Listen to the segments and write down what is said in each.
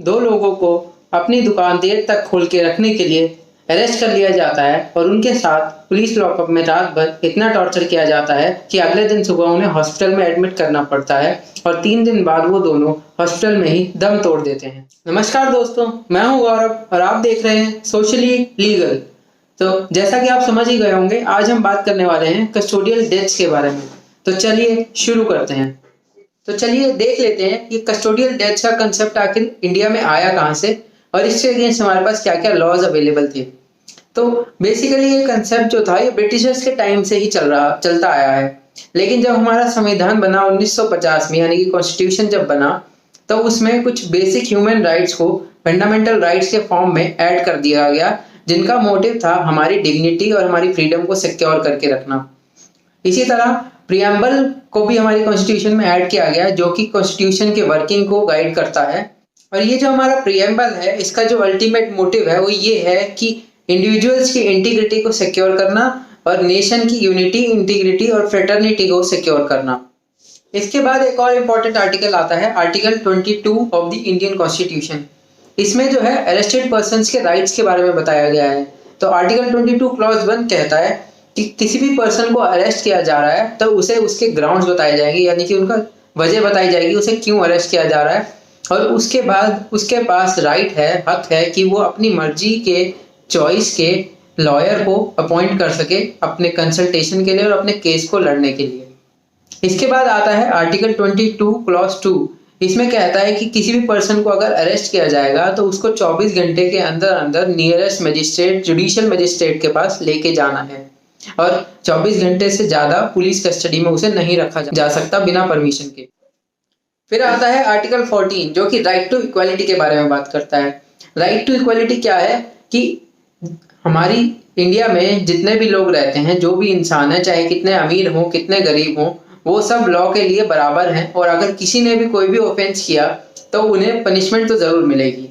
दो लोगों को अपनी दुकान देर तक खोल के रखने के लिए अरेस्ट कर लिया जाता है और उनके साथ पुलिस लॉकअप में रात भर इतना टॉर्चर किया जाता है कि अगले दिन सुबह उन्हें हॉस्पिटल में एडमिट करना पड़ता है और 3 दिन बाद वो दोनों हॉस्पिटल में ही दम तोड़ देते हैं। नमस्कार दोस्तों, मैं हूं गौरव और आप देख रहे हैं सोशली लीगल। तो जैसा कि आप समझ ही गए होंगे, आज हम बात करने वाले हैं कस्टोडियल डेथ्स के बारे में। तो चलिए शुरू करते हैं। तो चलिए देख लेते हैं कि कस्टोडियल डेथ्स का कंसेप्ट आखिर इंडिया में आया कहाँ से और इसके अगेंस्ट हमारे पास क्या क्या लॉज अवेलेबल थे। तो बेसिकली ये कंसेप्ट जो था ये ब्रिटिशर्स के टाइम से ही चलता आया है, लेकिन जब हमारा संविधान बना 1950 में, यानी कि कॉन्स्टिट्यूशन जब बना, तो उसमें कुछ बेसिक ह्यूमन राइट्स को फंडामेंटल राइट्स के फॉर्म में ऐड कर दिया गया, जिनका मोटिव था हमारी डिग्निटी और हमारी फ्रीडम को सिक्योर करके रखना। इसी तरह प्रियम्बल को भी हमारी कॉन्स्टिट्यूशन में ऐड किया गया, जो कि कॉन्स्टिट्यूशन के वर्किंग को गाइड करता है। और ये जो हमारा प्रियम्बल है, इसका जो अल्टीमेट मोटिव है वो ये है कि इंडिविजुअल्स की इंटीग्रिटी को सिक्योर करना और नेशन की यूनिटी, इंटीग्रिटी और फ्रेटर्निटी को सिक्योर करना। इसके बाद एक और इम्पोर्टेंट आर्टिकल आता है, article 22 of the Indian constitution. इसमें जो है अरेस्टेड पर्सन्स के राइट्स के बारे में बताया गया है। तो आर्टिकल 22 क्लॉज 1 कहता है कि किसी भी पर्सन को अरेस्ट किया जा रहा है तो उसे उसके ग्राउंड्स बताए जाएंगे, यानी कि उनका वजह बताई जाएगी उसे क्यों अरेस्ट किया जा रहा है, और उसके बाद उसके पास राइट है, हक है कि वो अपनी मर्जी के चॉइस के लॉयर को अपॉइंट कर सके अपने कंसल्टेशन के लिए और अपने केस को लड़ने के लिए। इसके बाद आता है आर्टिकल 22 क्लॉज 2। इसमें कहता है कि किसी भी पर्सन को अगर अरेस्ट किया जाएगा तो उसको 24 घंटे के अंदर अंदर नियरेस्ट मजिस्ट्रेट, जुडिशियल मजिस्ट्रेट के पास लेके जाना है और 24 घंटे से ज्यादा पुलिस कस्टडी में उसे नहीं रखा जा सकता बिना परमिशन के। फिर आता है आर्टिकल 14, जो कि राइट टू इक्वालिटी के बारे में बात करता है। राइट टू इक्वालिटी क्या है कि हमारी इंडिया में जितने भी लोग रहते हैं, जो भी इंसान है, चाहे कितने अमीर हो कितने गरीब हो, वो सब लॉ के लिए बराबर हैं और अगर किसी ने भी कोई भी ऑफेंस किया तो उन्हें पनिशमेंट तो जरूर मिलेगी।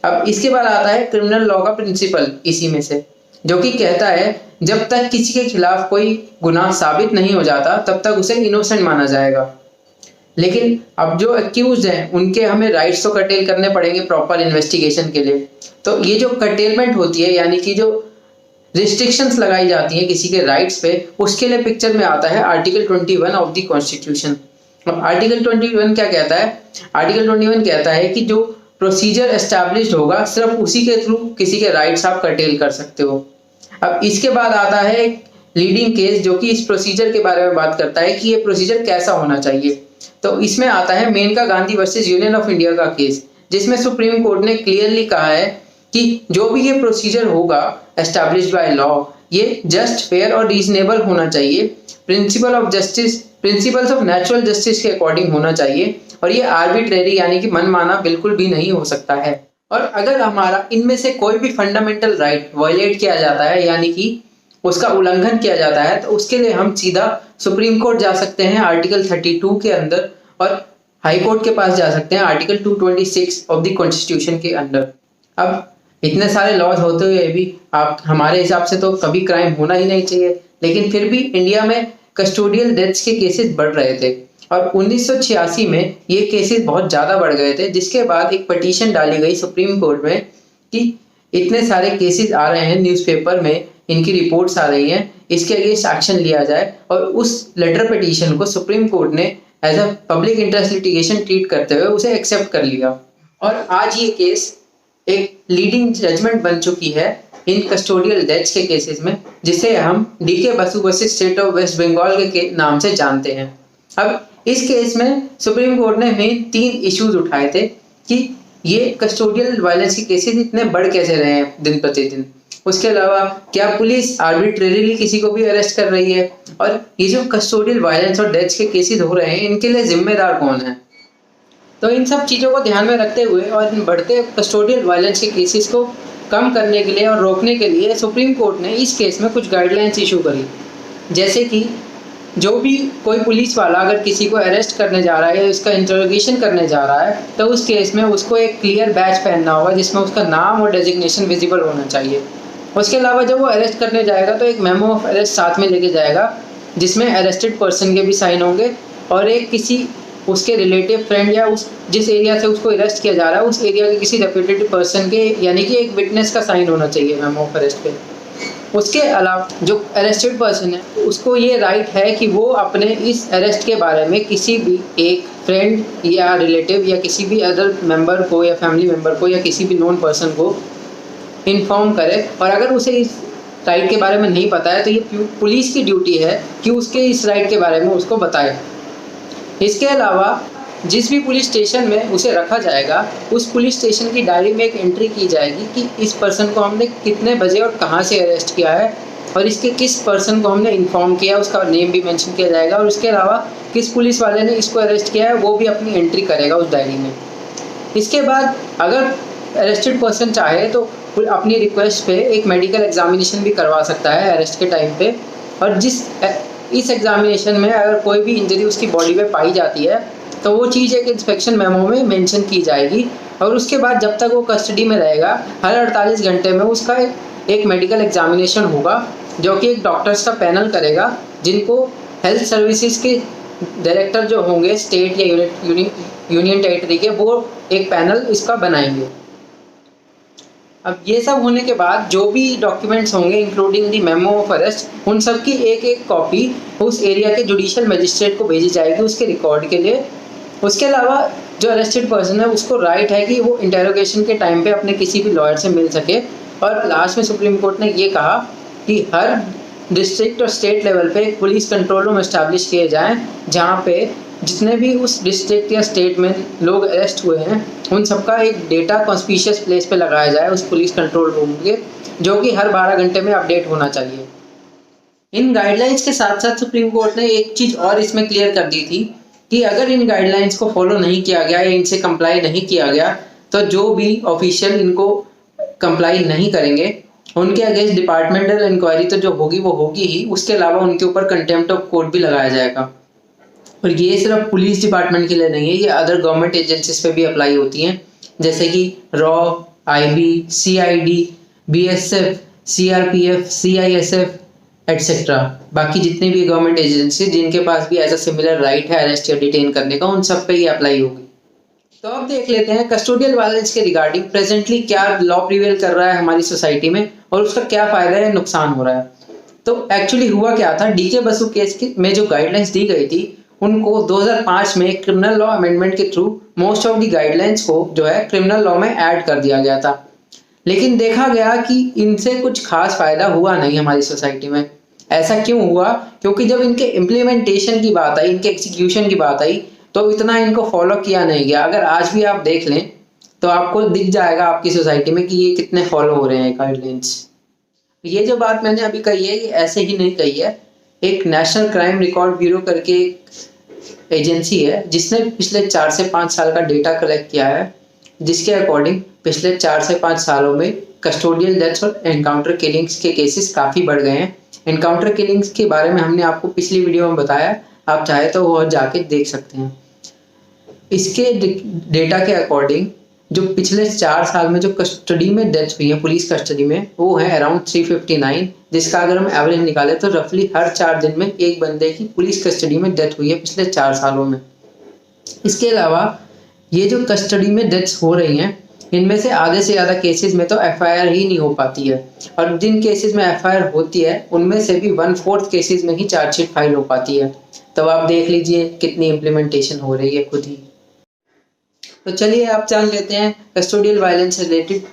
अब इसके बाद आता है क्रिमिनल लॉ का प्रिंसिपल, इसी में से, जो कि कहता है जब तक किसी के खिलाफ कोई गुनाह साबित नहीं हो जाता तब तक उसे इनोसेंट माना जाएगा। लेकिन अब जो अक्यूज हैं उनके हमें राइट्स तो कर्टेल करने पड़ेंगे प्रॉपर इन्वेस्टिगेशन के लिए। तो ये जो कर्टेलमेंट होती है, यानी कि जो रिस्ट्रिक्शंस लगाई जाती हैं किसी के राइट्स पे, उसके लिए पिक्चर में आता है आर्टिकल 21 ऑफ द कॉन्स्टिट्यूशन। अब आर्टिकल 21 क्या कहता है? आर्टिकल 21 कहता है कि जो प्रोसीजर एस्टैब्लिश्ड होगा सिर्फ उसी के थ्रू किसी के राइट्स आप कर्टेल कर सकते हो। अब इसके बाद आता है एक लीडिंग केस, जो कि इस प्रोसीजर के बारे में बात करता है कि ये प्रोसीजर कैसा होना चाहिए। तो इसमें आता है Maneka Gandhi versus union of India का केस, जिसमें सुप्रीम कोर्ट ने क्लियरली कहा है कि जो भी ये प्रोसीजर होगा एस्टैब्लिश्ड बाय लॉ, ये जस्ट, फेयर और रीजनेबल होना चाहिए, principle of justice, principles of natural justice के अकॉर्डिंग होना चाहिए, और ये आर्बिट्रेरी यानी कि मनमाना बिल्कुल भी नहीं हो सकता है। और अगर हमारा इनमें से कोई भी फंडामेंटल राइट वायलेट किया जाता है, यानी कि उसका उल्लंघन किया जाता है, तो उसके लिए हम सीधा सुप्रीम कोर्ट जा सकते हैं आर्टिकल 32 के अंदर, और हाई कोर्ट के पास जा सकते हैं आर्टिकल 226 ऑफ द कॉन्स्टिट्यूशन के अंदर। अब इतने सारे लॉज होते हुए भी आप हमारे हिसाब से तो कभी क्राइम होना ही नहीं चाहिए, लेकिन फिर भी इंडिया में कस्टोडियल डेथ्स के केसेस बढ़ रहे थे और 1986 में ये केसेस बहुत ज़्यादा बढ़ गए थे, जिसके बाद एक पटिशन डाली गई सुप्रीम कोर्ट में कि इतने सारे केसेस आ रहे हैं, न्यूज़पेपर में इनकी रिपोर्ट्स आ रही हैं, इसके अगेंस्ट एक्शन लिया जाए। और उस लेटर पिटीशन को सुप्रीम कोर्ट ने as a public interest litigation treat करते हुए उसे एक्सेप्ट कर लिया और आज ये केस एक लीडिंग जजमेंट बन चुकी है इन कस्टोडियल डेथ्स के केसेस में, जिसे हम D K Basu versus state of West Bengal के नाम से जानते हैं। अब इस केस में सुप्रीम कोर्ट ने मेन 3 इश्यूज उठाए थे कि ये कस्टोडियल वायलेंस के केसेस इतने बढ़ कैसे रहे हैं दिन प्रतिदिन। उसके अलावा क्या पुलिस आर्बिट्रेरीली किसी को भी अरेस्ट कर रही है, और ये जो कस्टोडियल वायलेंस और डेथ्स के केसेस हो रहे हैं इनके लिए जिम्मेदार कौन है। तो इन सब चीज़ों को ध्यान में रखते हुए और इन बढ़ते कस्टोडियल वायलेंस के केसेस को कम करने के लिए और रोकने के लिए सुप्रीम कोर्ट ने इस केस में कुछ गाइडलाइंस इशू करी, जैसे कि जो भी कोई पुलिस वाला अगर किसी को अरेस्ट करने जा रहा है या उसका इंटरोगेशन करने जा रहा है, तो उस केस में उसको एक क्लियर बैच पहनना होगा जिसमें उसका नाम और डेजिग्नेशन विजिबल होना चाहिए। उसके अलावा जब वो अरेस्ट करने जाएगा तो एक मेमो ऑफ अरेस्ट साथ में लेके जाएगा, जिसमें अरेस्टेड पर्सन के भी साइन होंगे और एक किसी उसके रिलेटिव फ्रेंड या उस जिस एरिया से उसको अरेस्ट किया जा रहा है उस एरिया के किसी रेप्यूटेड पर्सन के यानी कि एक विटनेस का साइन होना चाहिए मेमो ऑफ अरेस्ट पे। उसके अलावा जो अरेस्टेड पर्सन है उसको ये राइट है कि वो अपने इस अरेस्ट के बारे में किसी भी एक फ्रेंड या रिलेटिव या किसी भी अदर मेंबर को या फैमिली मेंबर को या किसी भी नोन पर्सन को इन्फॉर्म करे। और अगर उसे इस राइट के बारे में नहीं पता है तो ये पुलिस की ड्यूटी है कि उसके इस राइट के बारे में उसको बताए। इसके अलावा जिस भी पुलिस स्टेशन में उसे रखा जाएगा उस पुलिस स्टेशन की डायरी में एक एंट्री की जाएगी कि इस पर्सन को हमने कितने बजे और कहाँ से अरेस्ट किया है और इसके किस पर्सन को हमने इन्फॉर्म किया, उसका नेम भी मेंशन किया जाएगा और उसके अलावा किस पुलिस वाले ने इसको अरेस्ट किया है वो भी अपनी एंट्री करेगा उस डायरी में। इसके बाद अगर अरेस्टेड पर्सन चाहे तो अपनी रिक्वेस्ट पे एक मेडिकल एग्जामिनेशन भी करवा सकता है अरेस्ट के टाइम पे। और इस एग्जामिनेशन में अगर कोई भी इंजरी उसकी बॉडी पे पाई जाती है तो वो चीज़ एक इंस्पेक्शन मेमो में मेंशन की जाएगी। और उसके बाद जब तक वो कस्टडी में रहेगा हर 48 घंटे में उसका एक मेडिकल एग्जामिनेशन होगा जो कि एक डॉक्टर्स का पैनल करेगा, जिनको हेल्थ सर्विसेज के डायरेक्टर जो होंगे स्टेट या यूनियन टेरिटरी के, वो एक पैनल इसका बनाएंगे। अब ये सब होने के बाद जो भी डॉक्यूमेंट्स होंगे including the memo of arrest उन सब की एक एक कॉपी उस एरिया के जुडिशियल मजिस्ट्रेट को भेजी जाएगी उसके रिकॉर्ड के लिए। उसके अलावा जो अरेस्टेड पर्सन है उसको राइट है कि वो इंटेरोगेशन के टाइम पे अपने किसी भी लॉयर से मिल सके। और लास्ट में सुप्रीम कोर्ट ने ये कहा कि हर डिस्ट्रिक्ट और स्टेट लेवल पे एक पुलिस कंट्रोल रूम एस्टैब्लिश किए जाएँ जहाँ पे जितने भी उस डिस्ट्रिक्ट या स्टेट में लोग अरेस्ट हुए हैं उन सबका एक डेटा कॉन्स्पिशियस प्लेस पे लगाया जाए उस पुलिस कंट्रोल रूम के, जो कि हर 12 घंटे में अपडेट होना चाहिए। इन गाइडलाइंस के साथ साथ सुप्रीम कोर्ट ने एक चीज़ और इसमें क्लियर कर दी थी कि अगर इन गाइडलाइंस को फॉलो नहीं किया गया या इनसे कंप्लाई नहीं किया गया तो जो भी ऑफिशियल इनको कंप्लाई नहीं करेंगे उनके अगेंस्ट डिपार्टमेंटल इंक्वायरी तो जो होगी वो होगी ही, उसके अलावा उनके ऊपर कंटेम्प्ट ऑफ कोर्ट भी लगाया जाएगा। और ये सिर्फ पुलिस डिपार्टमेंट के लिए नहीं है, ये अदर गवर्नमेंट एजेंसीज पे भी अप्लाई होती हैं जैसे कि raw, IB, CID, BSF, CRPF, CISF etcetera. बाकी जितनी भी गवर्नमेंट एजेंसी जिनके पास भी ऐसा सिमिलर राइट है अरेस्ट या डिटेन करने का उन सब पे ये अप्लाई होगी। तो अब देख लेते हैं कस्टोडियल वायलेंस के रिगार्डिंग प्रेजेंटली क्या लॉ प्रिवेल कर रहा है हमारी सोसाइटी में और उसका क्या फायदा है नुकसान हो रहा है। तो एक्चुअली हुआ क्या था, डीके बसु केस में जो गाइडलाइंस दी गई थी उनको 2005 में क्रिमिनल लॉ अमेंडमेंट के through most of the guidelines को जो है क्रिमिनल लॉ में ऐड कर दिया गया था। लेकिन देखा गया कि इनसे कुछ खास फायदा हुआ नहीं हमारी सोसाइटी में। ऐसा क्यों हुआ? क्योंकि जब इनके इम्प्लीमेंटेशन की बात आई, इनके एग्जीक्यूशन की बात आई तो इतना इनको फॉलो किया नहीं गया। अगर आज भी आप देख लें तो आपको दिख जाएगा आपकी सोसाइटी में कि ये कितने फॉलो हो रहे हैं गाइडलाइंस। ये जो बात मैंने अभी कही है ये ऐसे ही नहीं कही है। एक नेशनल क्राइम रिकॉर्ड ब्यूरो करके एक एजेंसी है जिसने पिछले 4 से 5 साल का डेटा कलेक्ट किया है, जिसके अकॉर्डिंग पिछले 4 से 5 सालों में कस्टोडियल डेथ्स और एनकाउंटर किलिंग्स के केसेस काफ़ी बढ़ गए हैं। एनकाउंटर किलिंग्स के बारे में हमने आपको पिछली वीडियो में बताया, आप चाहे तो वो जाके देख सकते हैं। इसके डेटा के अकॉर्डिंग जो पिछले 4 साल में जो कस्टडी में डेथ हुई है पुलिस कस्टडी में वो है अराउंड 359, जिसका अगर हम एवरेज निकालें तो रफली हर 4 दिन में एक बंदे की पुलिस कस्टडी में डेथ हुई है पिछले 4 सालों में। इसके अलावा ये जो कस्टडी में डेथ्स हो रही हैं इनमें से आधे से ज़्यादा केसेस में तो एफआईआर ही नहीं हो पाती है और जिन केसेस में एफआईआर होती है उनमें से भी 1/4 केसेस में ही चार्जशीट फाइल हो पाती है। तो आप देख लीजिए कितनी इम्प्लीमेंटेशन हो रही है खुद ही। तो चलिए आप जान लेते हैं custodial violence related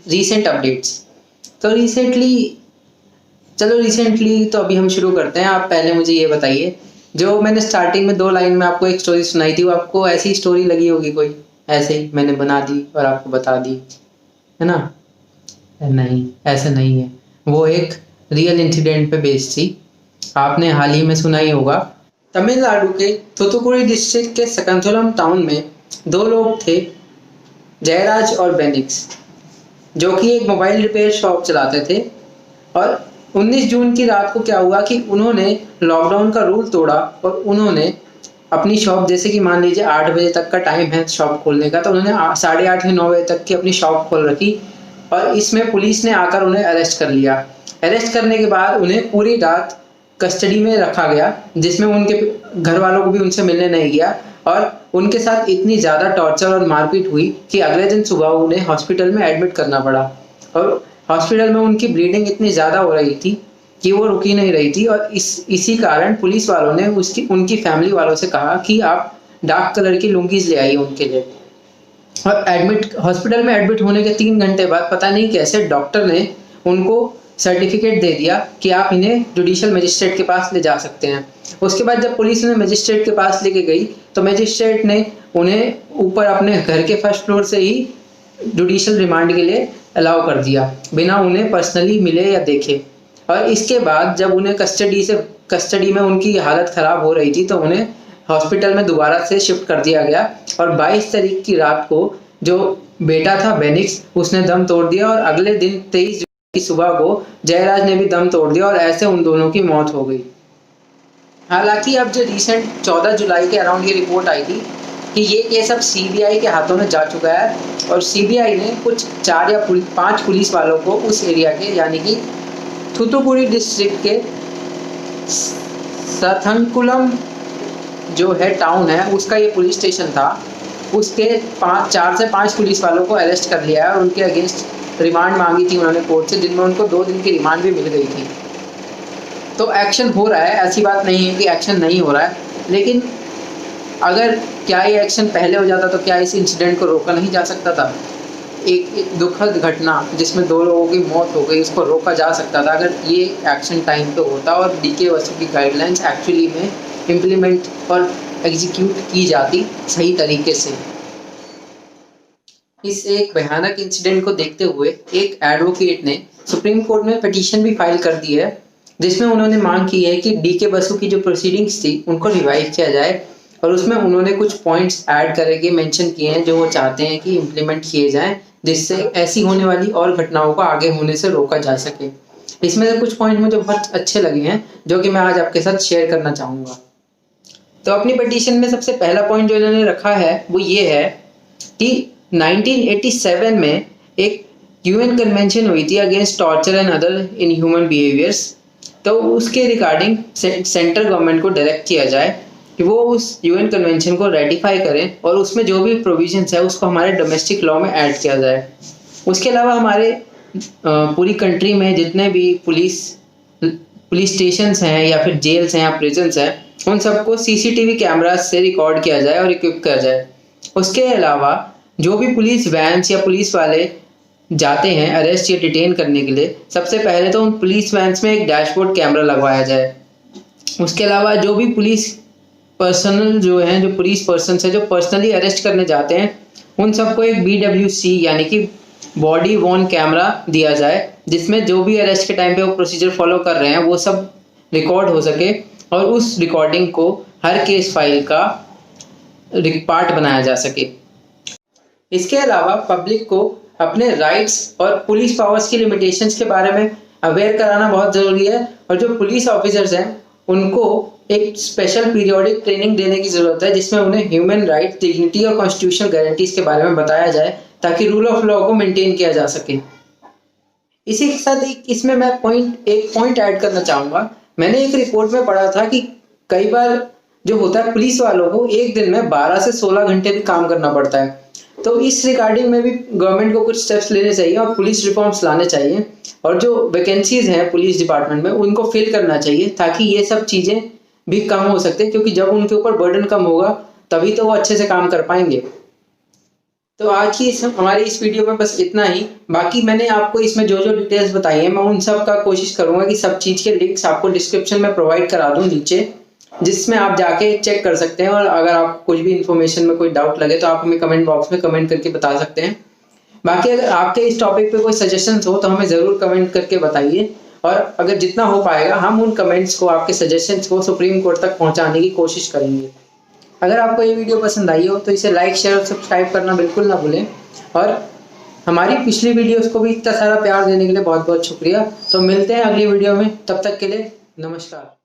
recent updates. तो रिसेंटली तो अभी हम शुरू करते हैं। आप पहले मुझे ये बताइए, जो मैंने स्टार्टिंग में 2 लाइन में आपको एक स्टोरी सुनाई थी वो आपको ऐसी स्टोरी लगी होगी कोई, ऐसे ही मैंने बना दी और आपको बता दी, है ना? नहीं, ऐसा नहीं है। वो एक रियल इंसिडेंट पे बेस्ड थी। आपने हाल ही में सुना ही होगा, तमिलनाडु के थूथुकुडी डिस्ट्रिक्ट के सकंथुलम टाउन में 2 लोग थे, जयराज और बेनिक्स, जो कि एक मोबाइल रिपेयर शॉप चलाते थे। और 19 जून की रात को क्या हुआ कि उन्होंने लॉकडाउन का रूल तोड़ा और उन्होंने अपनी शॉप, जैसे कि मान लीजिए 8 बजे तक का टाइम है शॉप खोलने का, तो उन्होंने 8:30 या 9 बजे तक की अपनी शॉप खोल रखी और इसमें पुलिस ने आकर उन्हें अरेस्ट कर लिया। अरेस्ट करने के बाद उन्हें पूरी रात कस्टडी में रखा गया, जिसमें उनके घर वालों को भी उनसे मिलने नहीं गया और उनके साथ इतनी ज़्यादा टॉर्चर और मारपीट हुई कि अगले दिन सुबह उन्हें हॉस्पिटल में एडमिट करना पड़ा। और हॉस्पिटल में उनकी ब्लीडिंग इतनी ज़्यादा हो रही थी कि वो रुक ही नहीं रही थी, और इसी कारण पुलिस वालों ने उनकी फैमिली वालों से कहा कि आप डार्क कलर की लुंगीज ले आइए उनके लिए। और हॉस्पिटल में एडमिट होने के 3 घंटे बाद पता नहीं कैसे डॉक्टर ने उनको सर्टिफिकेट दे दिया कि आप इन्हें जुडिशियल मजिस्ट्रेट के पास ले जा सकते हैं। उसके बाद जब पुलिस उन्हें मजिस्ट्रेट के पास लेके गई तो मजिस्ट्रेट ने उन्हें ऊपर अपने घर के फर्स्ट फ्लोर से ही जुडिशियल रिमांड के लिए अलाउ कर दिया, बिना उन्हें पर्सनली मिले या देखे। और इसके बाद जब उन्हें कस्टडी में उनकी हालत ख़राब हो रही थी तो उन्हें हॉस्पिटल में दोबारा से शिफ्ट कर दिया गया। और 22 तारीख की रात को जो बेटा था बेनिक्स, उसने दम तोड़ दिया, और अगले दिन 23 की सुबह को जयराज ने भी दम तोड़ दिया, और ऐसे उन दोनों की मौत हो गई। हालांकि अब जो रिसेंट 14 जुलाई के अराउंड ये रिपोर्ट आई थी कि ये केस अब सीबीआई के हाथों में जा चुका है, और सीबीआई ने कुछ 4 या 5 पुलिस वालों को उस एरिया के, यानी कि थूथुकुडी डिस्ट्रिक्ट के सथंकुलम जो है टाउन है, उसका ये पुलिस स्टेशन था, उसके 4 से 5 पुलिस वालों को अरेस्ट कर लिया है, और उनके अगेंस्ट रिमांड मांगी थी उन्होंने कोर्ट से, जिनमें उनको 2 दिन की रिमांड भी मिल गई थी। तो एक्शन हो रहा है, ऐसी बात नहीं है कि एक्शन नहीं हो रहा है, लेकिन अगर क्या ये एक्शन पहले हो जाता तो क्या इस इंसिडेंट को रोका नहीं जा सकता था? एक दुखद घटना जिसमें 2 लोगों की मौत हो गई, उसको रोका जा सकता था अगर ये एक्शन टाइम पे होता और डीके बसु की गाइडलाइंस एक्चुअली में इम्प्लीमेंट और एग्जीक्यूट की जाती सही तरीके से। इस एक भयानक इंसिडेंट को देखते हुए एक एडवोकेट ने सुप्रीम कोर्ट में पिटीशन भी फाइल कर दी है, जिसमें उन्होंने मांग की है कि डीके बसु की जो प्रोसीडिंग्स थी उनको रिवाइव किया जाए, और उसमें उन्होंने कुछ पॉइंट्स ऐड करके मेंशन किए हैं जो वो चाहते हैं कि इम्प्लीमेंट किए जाएं, जिससे ऐसी होने वाली और घटनाओं को आगे होने से रोका जा सके। इसमें से कुछ पॉइंट मुझे बहुत अच्छे लगे हैं जो कि मैं आज आपके साथ शेयर करना चाहूँगा। तो अपनी पिटीशन में सबसे पहला पॉइंट जो इन्होंने रखा है वो ये है कि 1987 में एक यूएन कन्वेंशन हुई थी against torture and other inhuman behaviours. तो उसके रिगार्डिंग सेंट्रल गवर्नमेंट को डायरेक्ट किया जाए कि वो उस यूएन कन्वेंशन को रेटिफाई करें, और उसमें जो भी प्रोविजंस है उसको हमारे डोमेस्टिक लॉ में ऐड किया जाए। उसके अलावा हमारे पूरी कंट्री में जितने भी पुलिस स्टेशंस हैं या फिर जेल्स हैं या प्रिजन्स हैं, उन सबको सीसीटीवी कैमरास से रिकॉर्ड किया जाए और इक्विप किया जाए। उसके अलावा जो भी पुलिस वैन्स या पुलिस वाले जाते हैं अरेस्ट या डिटेन करने के लिए, सबसे पहले तो उन पुलिस वैन्स में एक डैशबोर्ड कैमरा लगवाया जाए। उसके अलावा जो भी पुलिस पर्सनल जो हैं, जो पुलिस पर्सन है जो पर्सनली अरेस्ट करने जाते हैं, उन सबको एक BWC यानी कि बॉडी वॉर्न कैमरा दिया जाए, जिसमें जो भी अरेस्ट के टाइम पे वो प्रोसीजर फॉलो कर रहे हैं वो सब रिकॉर्ड हो सके, और उस रिकॉर्डिंग को हर केस फाइल का पार्ट बनाया जा सके। इसके अलावा पब्लिक को अपने राइट्स और पुलिस पावर्स की लिमिटेशंस के बारे में अवेयर कराना बहुत ज़रूरी है, और जो पुलिस ऑफिसर्स हैं उनको एक स्पेशल पीरियोडिक ट्रेनिंग देने की ज़रूरत है, जिसमें उन्हें ह्यूमन राइट्स, डिग्निटी और कॉन्स्टिट्यूशनल गारंटीज के बारे में बताया जाए, ताकि रूल ऑफ लॉ को मेंटेन किया जा सके। इसी के साथ इसमें मैं एक पॉइंट ऐड करना चाहूँगा। मैंने एक रिपोर्ट में पढ़ा था कि कई बार जो होता है पुलिस वालों को एक दिन में 12 से 16 घंटे भी काम करना पड़ता है। तो इस रिगार्डिंग में भी गवर्नमेंट को कुछ स्टेप्स लेने चाहिए और पुलिस रिफॉर्म्स लाने चाहिए, और जो वैकेंसीज हैं पुलिस डिपार्टमेंट में उनको फिल करना चाहिए, ताकि ये सब चीज़ें भी कम हो सकते हैं, क्योंकि जब उनके ऊपर बर्डन कम होगा तभी तो वो अच्छे से काम कर पाएंगे। तो आज की हमारी इस वीडियो में बस इतना ही। बाकी मैंने आपको इसमें जो जो डिटेल्स बताई है मैं उन सब का कोशिश करूंगा कि सब चीज़ के लिंक्स आपको डिस्क्रिप्शन में प्रोवाइड करा दूं नीचे, जिसमें आप जाके चेक कर सकते हैं। और अगर आप कुछ भी इन्फॉर्मेशन में कोई डाउट लगे तो आप हमें कमेंट बॉक्स में कमेंट करके बता सकते हैं। बाकी अगर आपके इस टॉपिक पे कोई सजेशंस हो तो हमें ज़रूर कमेंट करके बताइए, और अगर जितना हो पाएगा हम उन कमेंट्स को, आपके सजेशंस को सुप्रीम कोर्ट तक पहुंचाने की कोशिश करेंगे। अगर आपको ये वीडियो पसंद आई हो तो इसे लाइक, शेयर और सब्सक्राइब करना बिल्कुल ना भूलें, और हमारी पिछली वीडियोस को भी इतना सारा प्यार देने के लिए बहुत बहुत शुक्रिया। तो मिलते हैं अगली वीडियो में, तब तक के लिए नमस्कार।